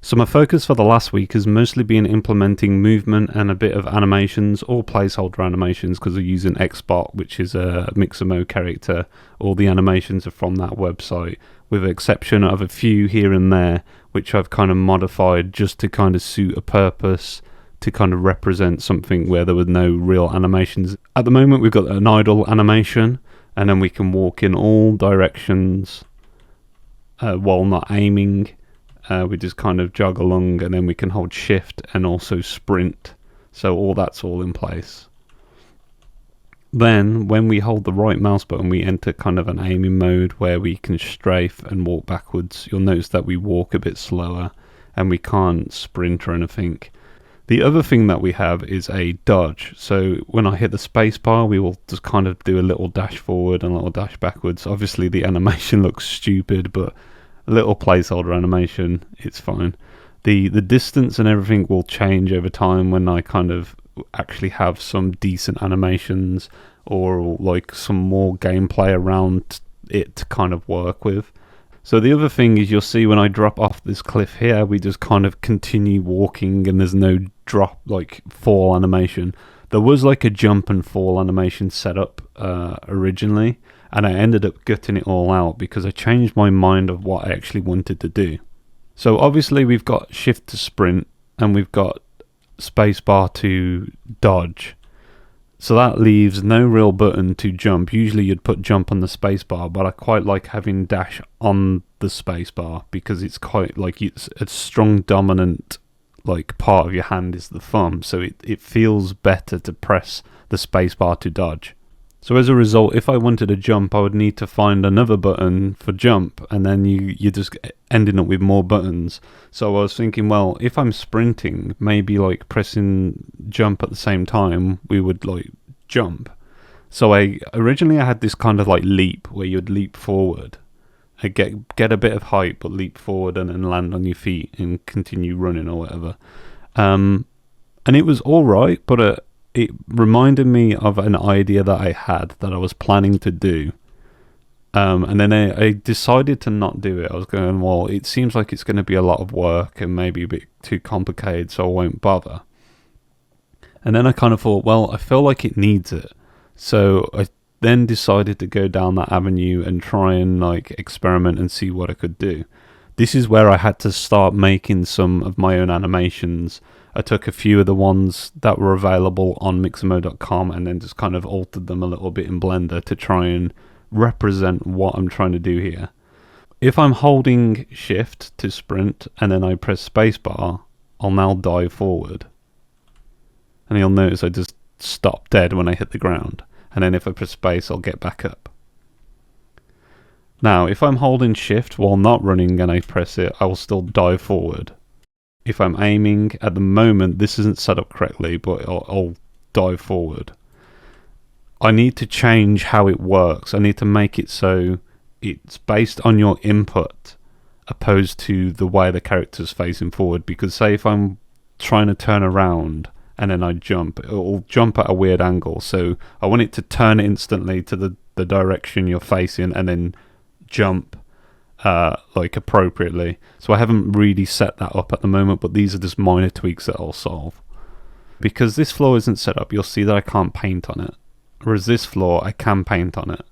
So my focus for the last week has mostly been implementing movement and a bit of animations or placeholder animations because we're using Xbot, which is a Mixamo character. All the animations are from that website, with the exception of a few here and there, which I've kind of modified just to kind of suit a purpose, to kind of represent something where there were no real animations. At the moment we've got an idle animation, and then we can walk in all directions while not aiming. We just kind of jog along, and then we can hold shift and also sprint. So that's all in place. Then when we hold the right mouse button, we enter kind of an aiming mode where we can strafe and walk backwards. You'll notice that we walk a bit slower and we can't sprint or anything. The other thing that we have is a dodge. So when I hit the space bar, we will just kind of do a little dash forward and a little dash backwards. Obviously the animation looks stupid, but a little placeholder animation, it's fine. The distance and everything will change over time when I kind of actually have some decent animations or like some more gameplay around it to kind of work with. So the other thing is, you'll see when I drop off this cliff here, we just kind of continue walking and there's no drop, like fall animation. There was like a jump and fall animation set up originally, and I ended up gutting it all out because I changed my mind of what I actually wanted to do. So obviously we've got shift to sprint and we've got spacebar to dodge. So that leaves no real button to jump. Usually you'd put jump on the spacebar, but I quite like having dash on the spacebar because it's quite like it's a strong dominant like part of your hand is the thumb, so it feels better to press the spacebar to dodge. So as a result, if I wanted to jump, I would need to find another button for jump, and then you're just ending up with more buttons. So I was thinking, well, if I'm sprinting, maybe like pressing jump at the same time, we would like jump. So originally I had this kind of like leap where you would leap forward, get a bit of height, but leap forward and then land on your feet and continue running or whatever. And it was all right, but it reminded me of an idea that I had that I was planning to do. And then I decided to not do it. I was going, well, it seems like it's going to be a lot of work and maybe a bit too complicated, so I won't bother. And then I kind of thought, well, I feel like it needs it. So I then decided to go down that avenue and try and like experiment and see what I could do. This is where I had to start making some of my own animations. I took a few of the ones that were available on Mixamo.com and then just kind of altered them a little bit in Blender to try and represent what I'm trying to do here. If I'm holding shift to sprint and then I press spacebar, I'll now dive forward. And you'll notice I just stop dead when I hit the ground. And then if I press space, I'll get back up. Now, if I'm holding shift while not running and I press it, I will still dive forward. If I'm aiming, at the moment, this isn't set up correctly, but I'll dive forward. I need to change how it works. I need to make it so it's based on your input opposed to the way the character's facing forward. Because say if I'm trying to turn around and then I jump, it'll jump at a weird angle. So I want it to turn instantly to the direction you're facing and then jump like appropriately. So I haven't really set that up at the moment, but these are just minor tweaks that I'll solve. Because this floor isn't set up, you'll see that I can't paint on it, whereas this floor I can paint on it.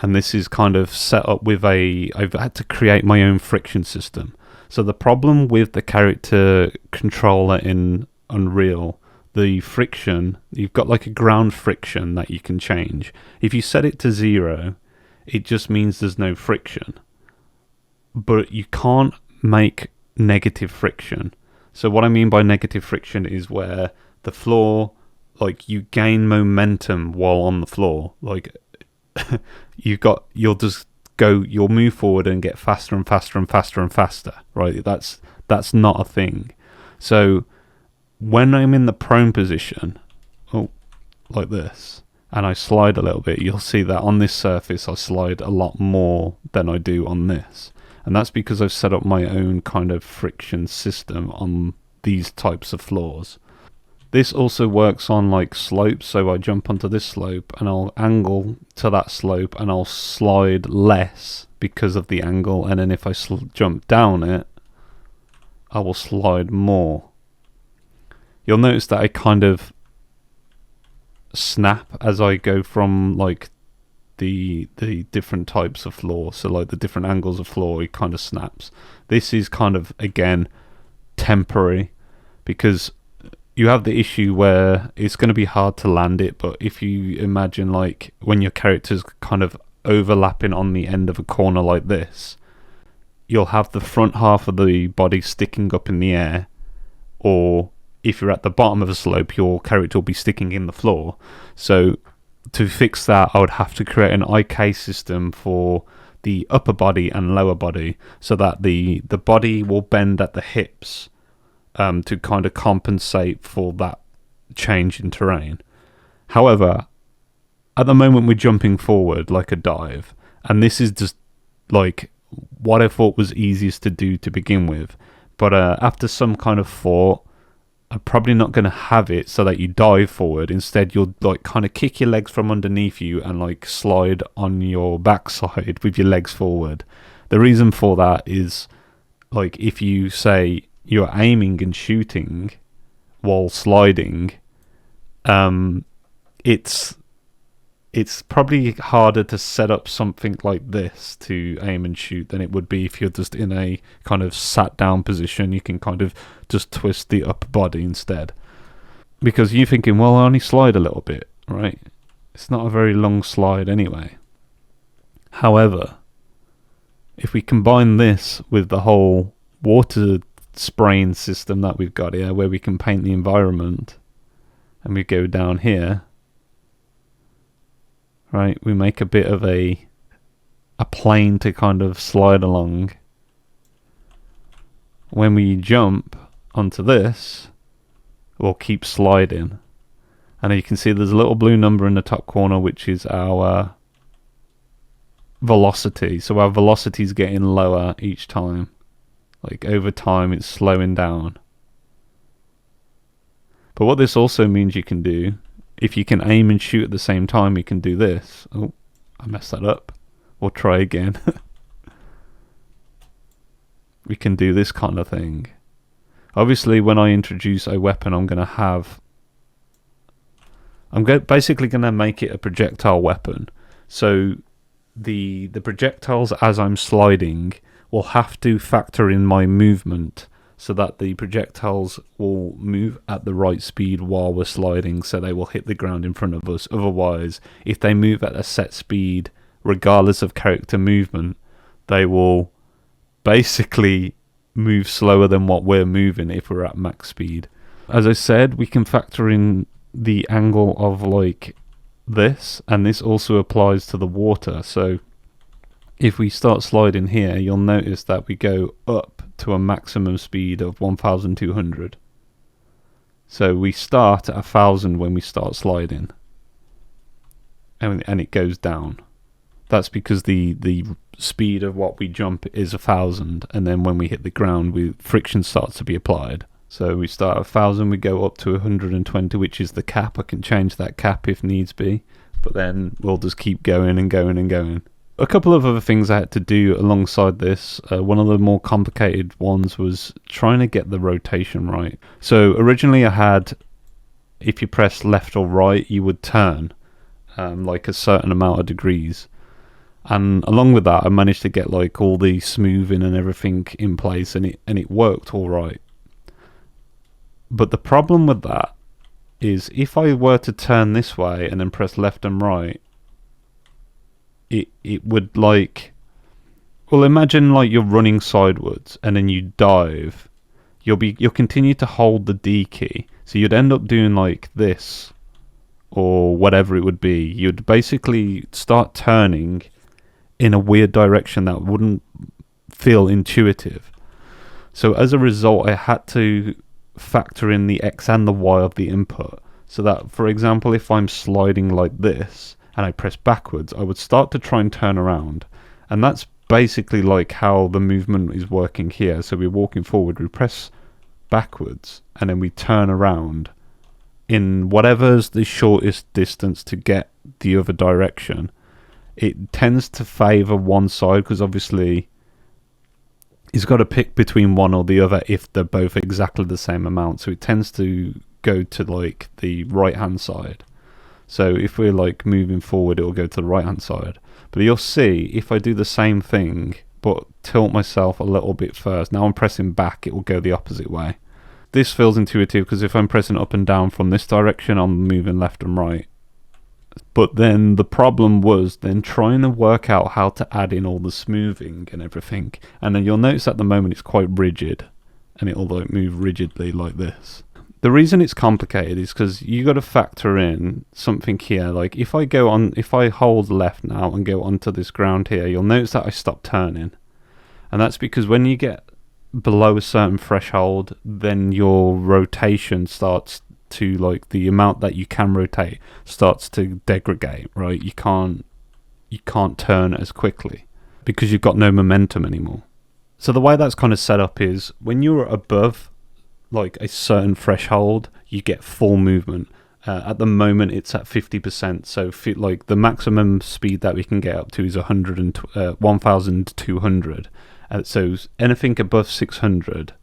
And this is kind of set up with I've had to create my own friction system. So the problem with the character controller in Unreal, the friction, you've got like a ground friction that you can change. If you set it to 0, it just means there's no friction. But you can't make negative friction. So what I mean by negative friction is where the floor, like you gain momentum while on the floor. Like you'll move forward and get faster and faster and faster and faster, right? That's not a thing. So when I'm in the prone position, like this, and I slide a little bit, you'll see that on this surface I slide a lot more than I do on this. And that's because I've set up my own kind of friction system on these types of floors. This also works on like slopes, so I jump onto this slope and I'll angle to that slope and I'll slide less because of the angle, and then if I jump down it, I will slide more. You'll notice that I kind of snap as I go from like the different types of floor. So like the different angles of floor, it kind of snaps. This is kind of, again, temporary, because you have the issue where it's going to be hard to land it. But if you imagine like when your character's kind of overlapping on the end of a corner like this, you'll have the front half of the body sticking up in the air, or if you're at the bottom of a slope, your character will be sticking in the floor. So to fix that, I would have to create an IK system for the upper body and lower body, so that the body will bend at the hips to kind of compensate for that change in terrain. However, at the moment we're jumping forward like a dive, and this is just like what I thought was easiest to do to begin with. But after some kind of thought, I'm probably not going to have it so that you dive forward. Instead, you'll like kind of kick your legs from underneath you and like slide on your backside with your legs forward. The reason for that is, like, if you say you're aiming and shooting while sliding, it's probably harder to set up something like this to aim and shoot than it would be if you're just in a kind of sat down position. You can kind of just twist the upper body instead, because you're thinking, well, I only slide a little bit, right? It's not a very long slide anyway. However, if we combine this with the whole water spraying system that we've got here, where we can paint the environment, and we go down here, right, we make a bit of a plane to kind of slide along. When we jump onto this, we'll keep sliding. And you can see there's a little blue number in the top corner, which is our velocity. So our velocity is getting lower each time. Like over time, it's slowing down. But what this also means you can do, if you can aim and shoot at the same time, you can do this. Oh, I messed that up. We'll try again. We can do this kind of thing. Obviously, when I introduce a weapon, I'm basically going to make it a projectile weapon. So the projectiles, as I'm sliding, will have to factor in my movement, so that the projectiles will move at the right speed while we're sliding, so they will hit the ground in front of us. Otherwise, if they move at a set speed, regardless of character movement, they will basically move slower than what we're moving if we're at max speed. As I said, we can factor in the angle of like this, and this also applies to the water. So if we start sliding here, you'll notice that we go up to a maximum speed of 1,200. So we start at 1,000 when we start sliding, and it goes down. That's because the speed of what we jump is 1,000, and then when we hit the ground, friction starts to be applied. So we start at 1,000, we go up to 120, which is the cap. I can change that cap if needs be, but then we'll just keep going and going and going. A couple of other things I had to do alongside this. One of the more complicated ones was trying to get the rotation right. So originally I had, if you press left or right, you would turn like a certain amount of degrees. And along with that, I managed to get like all the smoothing and everything in place, and it worked all right. But the problem with that is, if I were to turn this way and then press left and right, it would like, well, imagine like you're running sideways and then you dive. You'll continue to hold the D key, so you'd end up doing like this or whatever it would be. You'd basically start turning in a weird direction that wouldn't feel intuitive. So as a result, I had to factor in the X and the Y of the input, so that, for example, if I'm sliding like this and I press backwards, I would start to try and turn around. And that's basically like how the movement is working here. So we're walking forward, we press backwards, and then we turn around in whatever's the shortest distance to get the other direction. It tends to favor one side, because obviously he's got to pick between one or the other if they're both exactly the same amount. So it tends to go to like the right hand side. So if we're like moving forward, it will go to the right hand side. But you'll see if I do the same thing but tilt myself a little bit first, now I'm pressing back, it will go the opposite way. This feels intuitive because if I'm pressing up and down from this direction, I'm moving left and right. But then the problem was then trying to work out how to add in all the smoothing and everything. And then you'll notice at the moment it's quite rigid, and it'll like move rigidly like this. The reason it's complicated is because you got to factor in something here. Like if I hold left now and go onto this ground here, you'll notice that I stop turning. And that's because when you get below a certain threshold, then your rotation starts to, like, the amount that you can rotate starts to degrade, right? You can't turn as quickly because you've got no momentum anymore. So the way that's kind of set up is when you're above like a certain threshold, you get full movement. At the moment it's at 50%, so like the maximum speed that we can get up to is 1,200. So anything above 600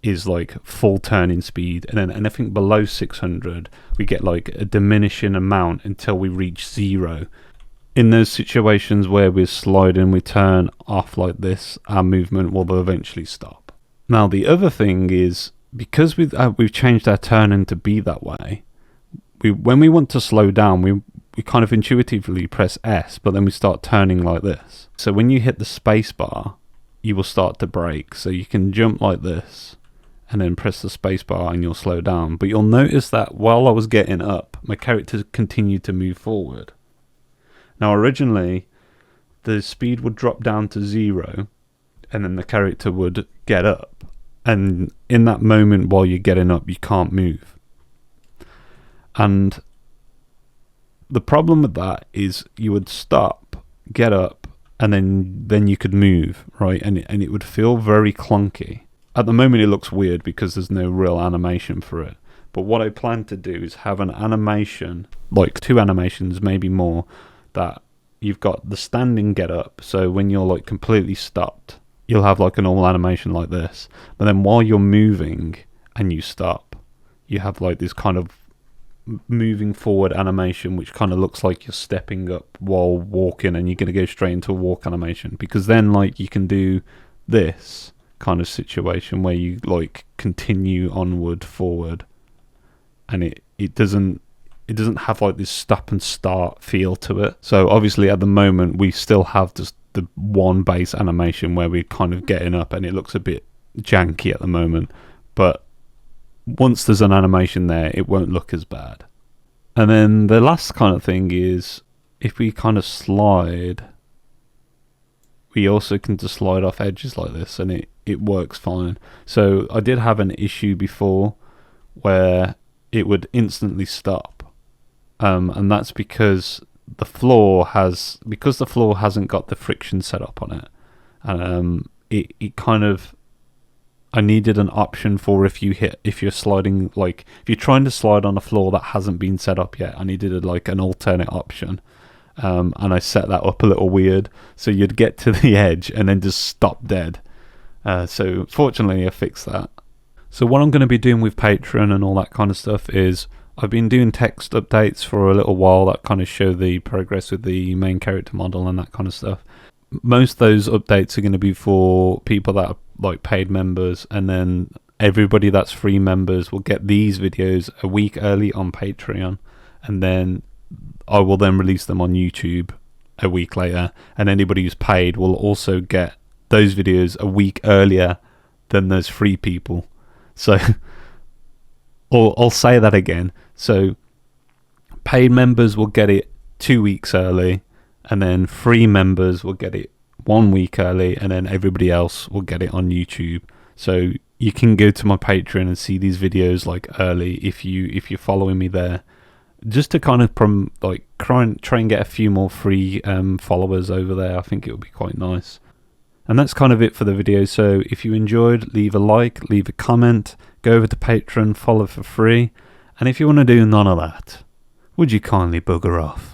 is like full turning speed, and then anything below 600 we get like a diminishing amount until we reach 0. In those situations where we're sliding, we turn off like this, our movement will eventually stop. Now the other thing is, because we've changed our turning to be that way, when we want to slow down, we kind of intuitively press S, but then we start turning like this. So when you hit the space bar, you will start to brake. So you can jump like this and then press the space bar and you'll slow down. But you'll notice that while I was getting up, my character continued to move forward. Now originally, the speed would drop down to 0 and then the character would get up. And in that moment while you're getting up, you can't move. And the problem with that is you would stop, get up, and then you could move, right? And it would feel very clunky. At the moment it looks weird because there's no real animation for it. But what I plan to do is have an animation, like 2 animations, maybe more, that you've got the standing get up. So when you're like completely stopped, you'll have like a normal animation like this. But then while you're moving and you stop, you have like this kind of moving forward animation, which kind of looks like you're stepping up while walking, and you're going to go straight into a walk animation, because then like you can do this kind of situation where you like continue onward forward, and it doesn't have like this stop and start feel to it. So obviously at the moment we still have just the one base animation where we're kind of getting up, and it looks a bit janky at the moment, but once there's an animation there, it won't look as bad. And then the last kind of thing is, if we kind of slide, we also can just slide off edges like this, and it works fine. So I did have an issue before where it would instantly stop, and that's because the floor hasn't got the friction set up on it, and it kind of, I needed an option for if you're sliding, like if you're trying to slide on a floor that hasn't been set up yet, I needed like an alternate option, and I set that up a little weird, so you'd get to the edge and then just stop dead. So fortunately I fixed that. So what I'm going to be doing with Patreon and all that kind of stuff is, I've been doing text updates for a little while that kind of show the progress with the main character model and that kind of stuff. Most of those updates are going to be for people that are like paid members, and then everybody that's free members will get these videos a week early on Patreon, and then I will then release them on YouTube a week later, and anybody who's paid will also get those videos a week earlier than those free people. So or I'll say that again. So paid members will get it 2 weeks early, and then free members will get it 1 week early, and then everybody else will get it on YouTube. So you can go to my Patreon and see these videos like early if you're following me there, just to kind of try and get a few more free followers over there. I think it would be quite nice. And that's kind of it for the video. So if you enjoyed, leave a like, leave a comment, go over to Patreon, follow for free, and if you want to do none of that, would you kindly bugger off?